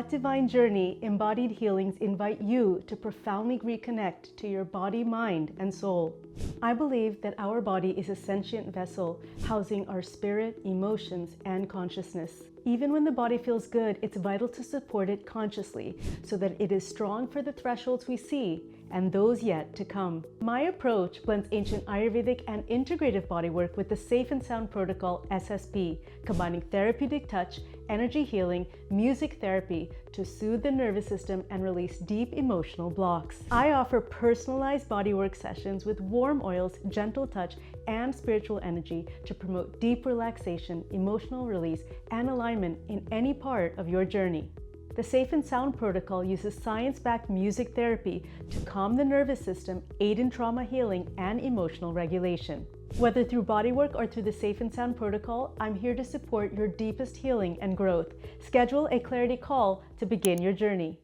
At Divine Journey, Embodied Healings invite you to profoundly reconnect to your body, mind, and soul. I believe that our body is a sentient vessel housing our spirit, emotions, and consciousness. Even when the body feels good, it's vital to support it consciously so that it is strong for the thresholds we see and those yet to come. My approach blends ancient Ayurvedic and integrative bodywork with the Safe and Sound Protocol SSP, combining therapeutic touch, energy healing, music therapy to soothe the nervous system and release deep emotional blocks. I offer personalized bodywork sessions with warm oils, gentle touch, and spiritual energy to promote deep relaxation, emotional release, and alignment in any part of your journey. The Safe and Sound Protocol uses science-backed music therapy to calm the nervous system, aid in trauma healing, and emotional regulation. Whether through bodywork or through the Safe and Sound Protocol, I'm here to support your deepest healing and growth. Schedule a clarity call to begin your journey.